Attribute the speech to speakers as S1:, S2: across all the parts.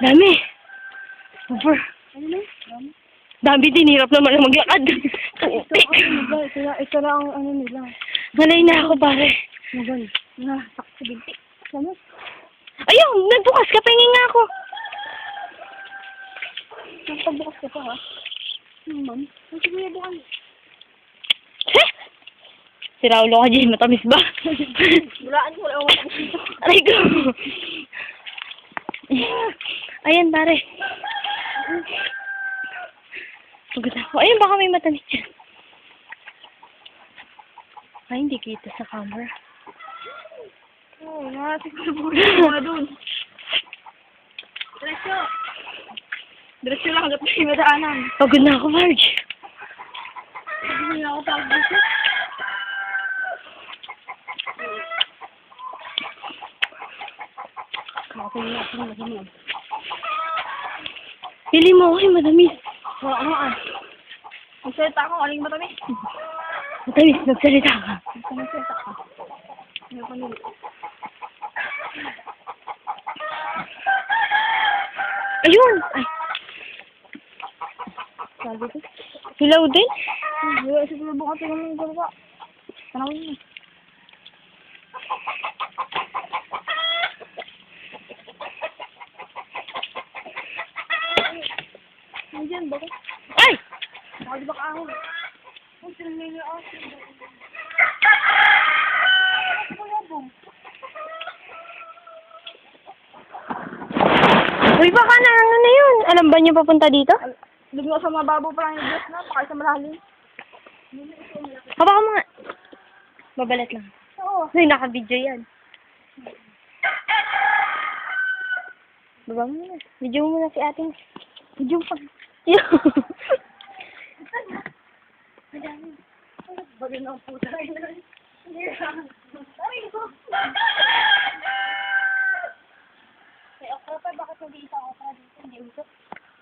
S1: Dami. Super.
S2: Ano na?
S1: Dami din. Hirap naman na maglakad.
S2: Ito lang ang ano nila.
S1: Malay na ako, pare.
S2: Magal. Sakto binti. Ano?
S1: Ayun! Nagbukas ka. Pahingin nga ako.
S2: Nagpabukas ka pa ha? Ma'am? Ang sige bukan.
S1: Heh! Si Raulo ka dyan. Matamis ba?
S2: Bulaan ko. Wala akong matamis dito.
S1: Aray ko. Ayan, pare. Pagod ako. Ayun, baka may matamis dyan. Ay, hindi kita sa camera.
S2: Oo, siguro mga dun. Diretso. Diretso lang hanggat may madaanan.
S1: Pagod na ako, Marge.
S2: Hindi na ako tawag dito. Makatingin ako ng masamag.
S1: Pili mo ako yung matamis.
S2: Oo, ano ah. Magsalita ako, aling matamis.
S1: Matamis, nagsalita ka.
S2: Magsalita ka. Ano pa nila?
S1: Ayun! Ay,
S2: Sabi ko.
S1: hilaw din?
S2: Hindi, siguro buka tingnan mo yung ka. Tanawin mo. Nandiyan ba ko?
S1: Ay!
S2: Baka di ba kaahon? Ang sinanay niya ako.
S1: Uy, baka na, ano na yun? Alam ba niyo papunta dito?
S2: Lugno sa mababaw pa lang yung dress na, baka sa malalim.
S1: Haba ka mga. Babalat lang.
S2: Oo.
S1: Ay, naka-video yan. Baba mo na. Video mo na si ating.
S2: Video pa. Bagay na ang puta. Hindi lang. Ay, ito. May okra pa, bakit hindi isang okra dito? Hindi usok.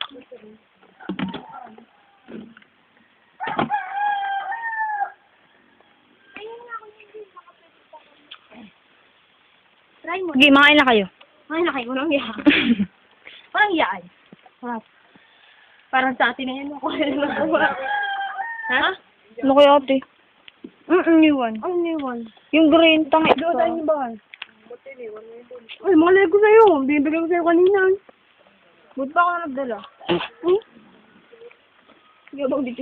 S2: Dito rin. Try mo.
S1: Sige, makain na kayo.
S2: Ay, nakay ko nang iya. Parang iyaan. Parang sa atin na yan. Ha?
S1: Ano kaya ate? Iwan.
S2: Ang niwan.
S1: Yung green, tangit
S2: Doon
S1: ka.
S2: tayo yung bahan. Ay, mga Lego sa'yo. Bibigay ko sa'yo kanina. Buti pa ako na nagdala. Hindi ba dito